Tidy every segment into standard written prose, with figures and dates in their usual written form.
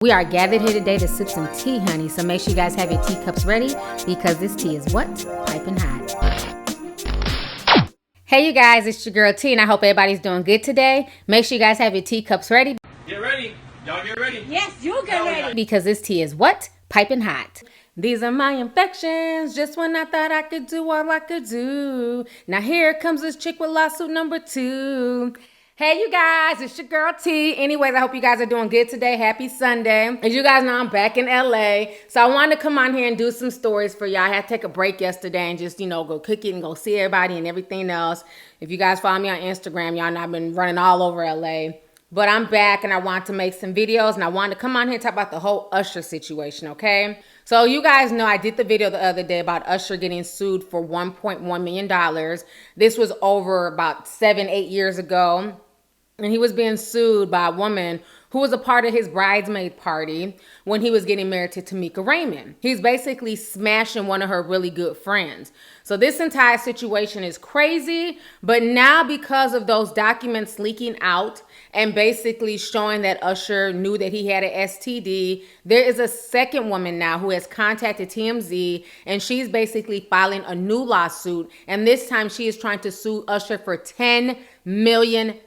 We are gathered here today to sip some tea, honey, so make sure you guys have your teacups ready because this tea is what? Piping hot. Hey, you guys, it's your girl T, and I hope everybody's doing good today. Make sure you guys have your teacups ready. Get ready. Y'all get ready. Yes, you get ready. Because this tea is what? Piping hot. These are my infections, just when I thought I could do all I could do. Now here comes this chick with lawsuit number 2. Hey, you guys, it's your girl T. Anyways, I hope you guys are doing good today. Happy Sunday. As you guys know, I'm back in LA. So I wanted to come on here and do some stories for y'all. I had to take a break yesterday and just, go cook it and go see everybody and everything else. If you guys follow me on Instagram, y'all know I've been running all over LA. But I'm back and I want to make some videos and I wanted to come on here and talk about the whole Usher situation, okay? So you guys know I did the video the other day about Usher getting sued for $1.1 million. This was over about 7-8 years ago. And he was being sued by a woman who was a part of his bridesmaid party when he was getting married to Tamika Raymond. He's basically smashing one of her really good friends. So this entire situation is crazy, but now because of those documents leaking out and basically showing that Usher knew that he had an STD, there is a second woman now who has contacted TMZ, and she's basically filing a new lawsuit, and this time she is trying to sue Usher for $10 million.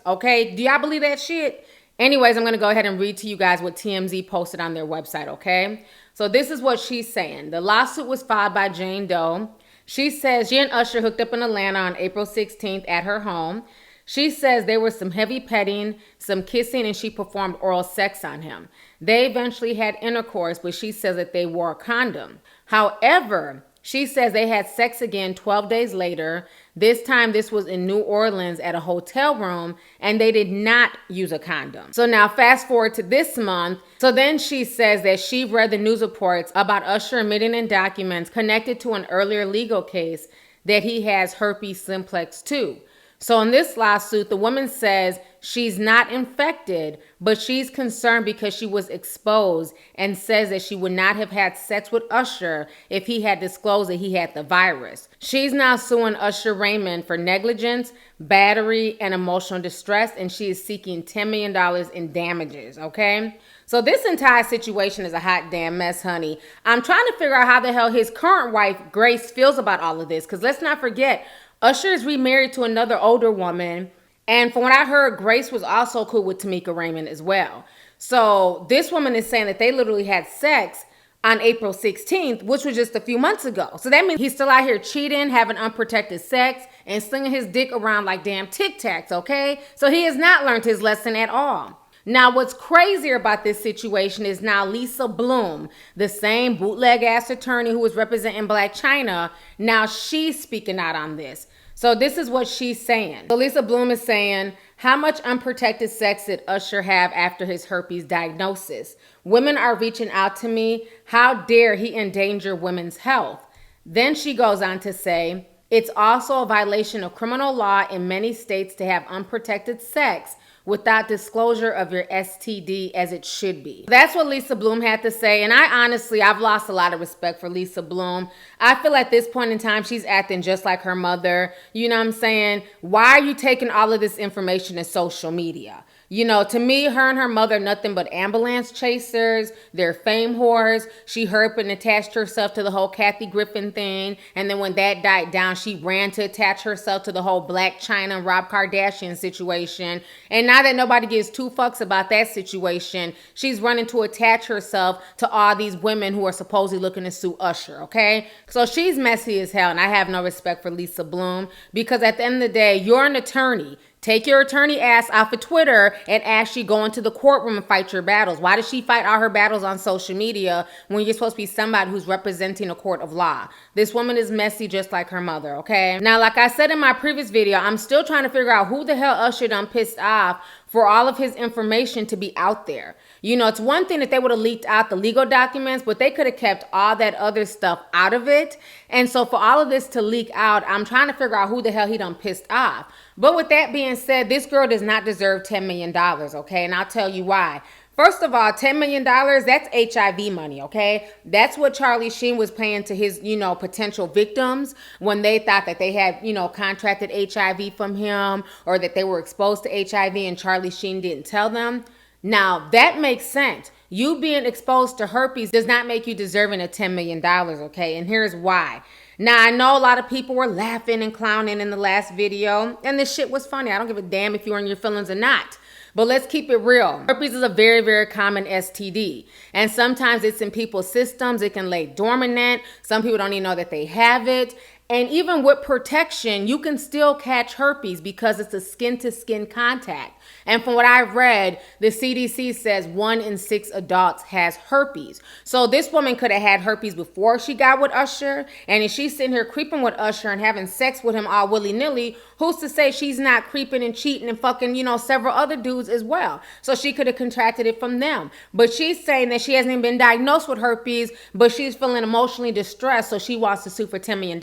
Okay, do y'all believe that shit? Anyways, I'm going to go ahead and read to you guys what TMZ posted on their website, okay? So this is what she's saying. The lawsuit was filed by Jane Doe. She says she and Usher hooked up in Atlanta on April 16th at her home. She says there was some heavy petting, some kissing, and she performed oral sex on him. They eventually had intercourse, but she says that they wore a condom. However, she says they had sex again 12 days later. This time, this was in New Orleans at a hotel room, and they did not use a condom. So now fast forward to this month. So then she says that she read the news reports about Usher admitting in documents connected to an earlier legal case that he has herpes simplex 2. So in this lawsuit, the woman says she's not infected, but she's concerned because she was exposed and says that she would not have had sex with Usher if he had disclosed that he had the virus. She's now suing Usher Raymond for negligence, battery, and emotional distress, and she is seeking $10 million in damages, okay? So this entire situation is a hot damn mess, honey. I'm trying to figure out how the hell his current wife, Grace, feels about all of this, because let's not forget, Usher is remarried to another older woman. And from what I heard, Grace was also cool with Tamika Raymond as well. So this woman is saying that they literally had sex on April 16th, which was just a few months ago. So that means he's still out here cheating, having unprotected sex, and slinging his dick around like damn Tic Tacs, okay? So he has not learned his lesson at all. Now, what's crazier about this situation is now Lisa Bloom, the same bootleg-ass attorney who was representing Blac Chyna, now she's speaking out on this. So this is what she's saying. So Lisa Bloom is saying, how much unprotected sex did Usher have after his herpes diagnosis? Women are reaching out to me. How dare he endanger women's health? Then she goes on to say, it's also a violation of criminal law in many states to have unprotected sex without disclosure of your STD as it should be. That's what Lisa Bloom had to say. And I've lost a lot of respect for Lisa Bloom. I feel at this point in time, she's acting just like her mother. You know what I'm saying? Why are you taking all of this information to social media? To me, her and her mother, nothing but ambulance chasers. They're fame whores. She herped and attached herself to the whole Kathy Griffin thing. And then when that died down, she ran to attach herself to the whole Blac Chyna and Rob Kardashian situation. And now that nobody gives two fucks about that situation, she's running to attach herself to all these women who are supposedly looking to sue Usher, okay? So she's messy as hell, and I have no respect for Lisa Bloom because at the end of the day, you're an attorney. Take your attorney ass off of Twitter and actually go into the courtroom and fight your battles. Why does she fight all her battles on social media when you're supposed to be somebody who's representing a court of law? This woman is messy just like her mother, okay? Now, like I said in my previous video, I'm still trying to figure out who the hell Usher done pissed off for all of his information to be out there. It's one thing that they would have leaked out the legal documents, but they could have kept all that other stuff out of it. And so for all of this to leak out, I'm trying to figure out who the hell he done pissed off. But with that being said, this girl does not deserve $10 million, okay? And I'll tell you why. First of all, $10 million, that's HIV money, okay? That's what Charlie Sheen was paying to his, potential victims when they thought that they had, contracted HIV from him or that they were exposed to HIV and Charlie Sheen didn't tell them. Now, that makes sense. You being exposed to herpes does not make you deserving of $10 million, okay? And here's why. Now, I know a lot of people were laughing and clowning in the last video, and this shit was funny. I don't give a damn if you're in your feelings or not. But let's keep it real. Herpes is a very, very common STD. And sometimes it's in people's systems. It can lay dormant. Some people don't even know that they have it. And even with protection, you can still catch herpes because it's a skin-to-skin contact. And from what I've read, the CDC says 1 in 6 adults has herpes. So this woman could have had herpes before she got with Usher. And if she's sitting here creeping with Usher and having sex with him all willy-nilly, who's to say she's not creeping and cheating and fucking, several other dudes as well? So she could have contracted it from them. But she's saying that she hasn't even been diagnosed with herpes, but she's feeling emotionally distressed, so she wants to sue for $10 million.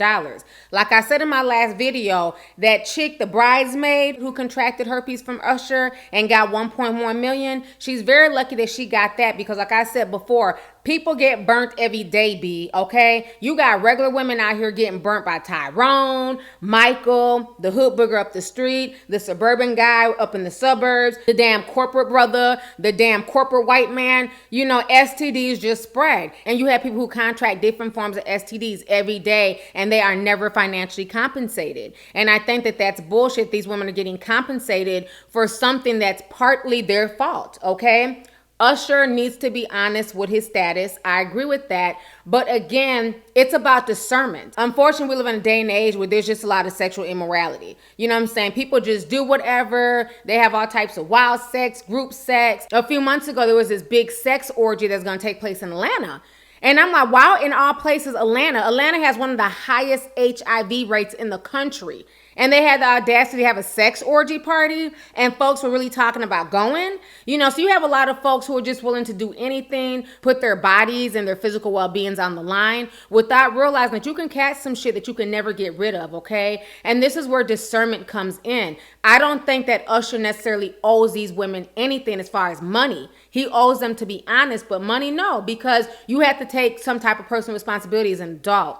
Like I said in my last video, that chick, the bridesmaid who contracted herpes from Usher and got 1.1 million, she's very lucky that she got that because like I said before, people get burnt every day, B, okay? You got regular women out here getting burnt by Tyrone, Michael, the hood booger up the street, the suburban guy up in the suburbs, the damn corporate brother, the damn corporate white man. STDs just spread. And you have people who contract different forms of STDs every day and they are never financially compensated. And I think that that's bullshit. These women are getting compensated for something that's partly their fault, okay? Usher needs to be honest with his status. I agree with that. But again, it's about discernment. Unfortunately, we live in a day and age where there's just a lot of sexual immorality. You know what I'm saying? People just do whatever. They have all types of wild sex, group sex. A few months ago, there was this big sex orgy that's going to take place in Atlanta. And I'm like, wow, in all places, Atlanta has one of the highest HIV rates in the country. And they had the audacity to have a sex orgy party and folks were really talking about going. So you have a lot of folks who are just willing to do anything, put their bodies and their physical well-beings on the line without realizing that you can catch some shit that you can never get rid of, okay? And this is where discernment comes in. I don't think that Usher necessarily owes these women anything as far as money. He owes them to be honest, but money, no, because you have to take some type of personal responsibility as an adult.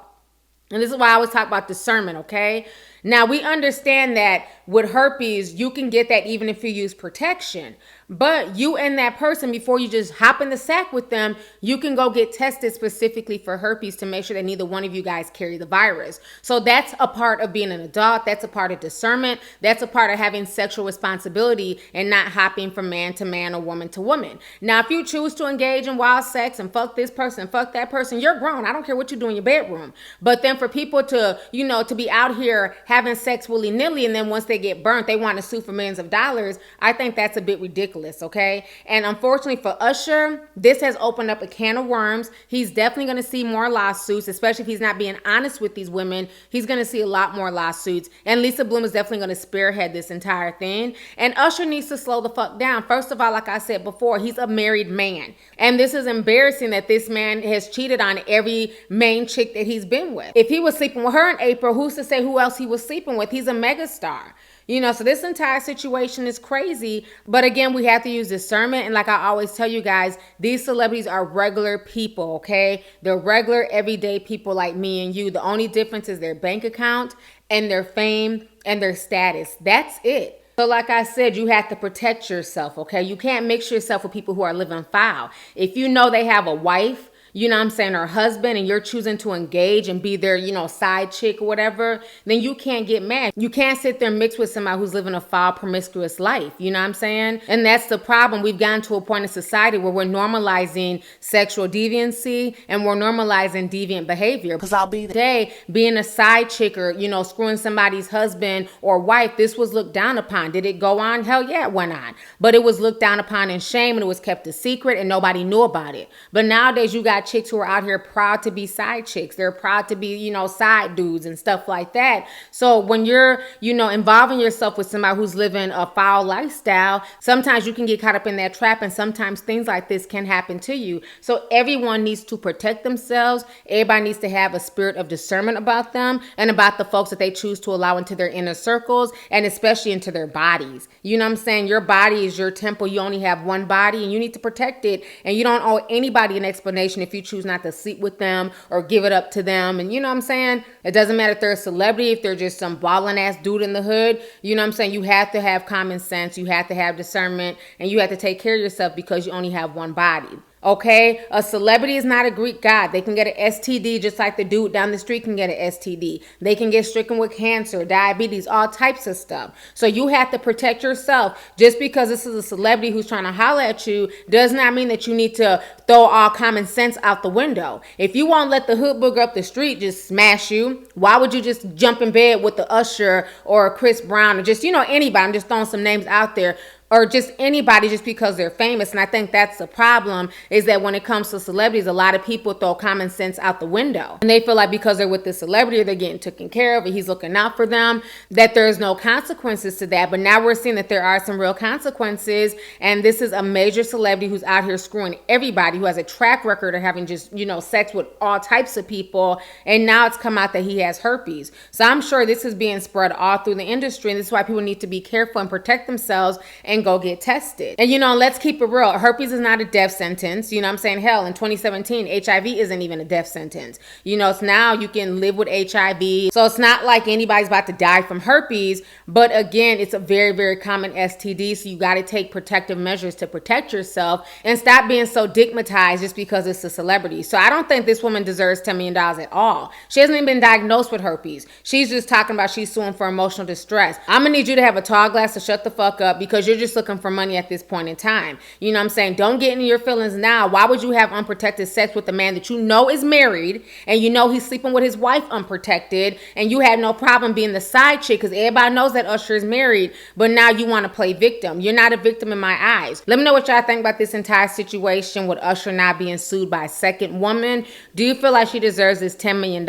And this is why I always talk about discernment, okay? Now, we understand that with herpes, you can get that even if you use protection. But you and that person, before you just hop in the sack with them, you can go get tested specifically for herpes to make sure that neither one of you guys carry the virus. So that's a part of being an adult. That's a part of discernment. That's a part of having sexual responsibility and not hopping from man to man or woman to woman. Now, if you choose to engage in wild sex and fuck this person, fuck that person, you're grown. I don't care what you do in your bedroom. But then for people to, to be out here having sex willy-nilly and then once they get burnt, they want to sue for millions of dollars, I think that's a bit ridiculous, okay? And unfortunately for Usher, this has opened up a can of worms. He's definitely going to see more lawsuits, especially if he's not being honest with these women. He's going to see a lot more lawsuits. And Lisa Bloom is definitely going to spearhead this entire thing. And Usher needs to slow the fuck down. First of all, like I said before, he's a married man. And this is embarrassing that this man has cheated on every main chick that he's been with. If he was sleeping with her in April, who's to say who else he was sleeping with? He's a megastar. So this entire situation is crazy. But again, we have to use discernment. And like I always tell you guys, these celebrities are regular people, okay? They're regular, everyday people like me and you. The only difference is their bank account and their fame and their status. That's it. So like I said, you have to protect yourself, okay? You can't mix yourself with people who are living foul. If you know they have a wife, her husband, and you're choosing to engage and be their, side chick or whatever, then you can't get mad. You can't sit there and mix with somebody who's living a foul, promiscuous life. And that's the problem. We've gotten to a point in society where we're normalizing sexual deviancy and we're normalizing deviant behavior. Because I'll be today being a side chick or, screwing somebody's husband or wife, this was looked down upon. Did it go on? Hell yeah, it went on. But it was looked down upon in shame and it was kept a secret and nobody knew about it. But nowadays you got chicks who are out here proud to be side chicks. They're proud to be, side dudes and stuff like that. So when you're, involving yourself with somebody who's living a foul lifestyle, sometimes you can get caught up in that trap and sometimes things like this can happen to you. So everyone needs to protect themselves. Everybody needs to have a spirit of discernment about them and about the folks that they choose to allow into their inner circles and especially into their bodies. Your body is your temple. You only have one body and you need to protect it. And you don't owe anybody an explanation if if you choose not to sleep with them or give it up to them. And you know what I'm saying? It doesn't matter if they're a celebrity, if they're just some balling ass dude in the hood. You know what I'm saying? You have to have common sense. You have to have discernment, and you have to take care of yourself because you only have one body. Okay, a celebrity is not a Greek god. They can get an STD just like the dude down the street can get an STD. They can get stricken with cancer, diabetes, all types of stuff. So you have to protect yourself. Just because this is a celebrity who's trying to holler at you does not mean that you need to throw all common sense out the window. If you won't let the hood booger up the street just smash you, why would you just jump in bed with the Usher or Chris Brown or just, anybody? I'm just throwing some names out there. Or just anybody just because they're famous. And I think that's the problem, is that when it comes to celebrities, a lot of people throw common sense out the window. And they feel like because they're with the celebrity, they're getting taken care of, and he's looking out for them, that there's no consequences to that. But now we're seeing that there are some real consequences. And this is a major celebrity who's out here screwing everybody, who has a track record of having just, sex with all types of people. And now it's come out that he has herpes. So I'm sure this is being spread all through the industry. And this is why people need to be careful and protect themselves and go get tested. And let's keep it real. Herpes is not a death sentence. You know what I'm saying? Hell, in 2017, HIV isn't even a death sentence. It's now you can live with HIV. So it's not like anybody's about to die from herpes. But again, it's a very, very common STD. So you got to take protective measures to protect yourself and stop being so stigmatized just because it's a celebrity. So I don't think this woman deserves $10 million at all. She hasn't even been diagnosed with herpes. She's just talking about she's suing for emotional distress. I'm going to need you to have a tall glass to shut the fuck up, because you're just looking for money at this point in time. You know what I'm saying? Don't get into your feelings now. Why would you have unprotected sex with a man that you know is married and he's sleeping with his wife unprotected, and you had no problem being the side chick because everybody knows that Usher is married, but now you want to play victim? You're not a victim in my eyes. Let me know what y'all think about this entire situation with Usher not being sued by a second woman. Do you feel like she deserves this $10 million?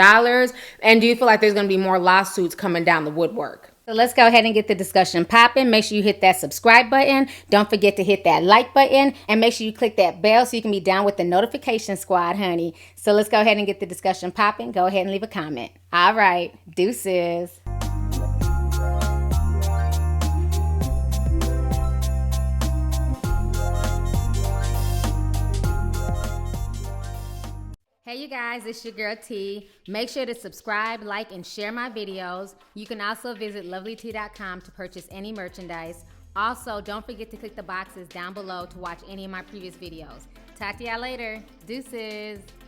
And do you feel like there's going to be more lawsuits coming down the woodwork? So let's go ahead and get the discussion popping. Make sure you hit that subscribe button. Don't forget to hit that like button, and make sure you click that bell so you can be down with the notification squad, honey. So let's go ahead and get the discussion popping. Go ahead and leave a comment. All right. Deuces. Hey you guys, it's your girl T. Make sure to subscribe, like, and share my videos. You can also visit Lovelyti.com to purchase any merchandise. Also, don't forget to click the boxes down below to watch any of my previous videos. Talk to y'all later. Deuces.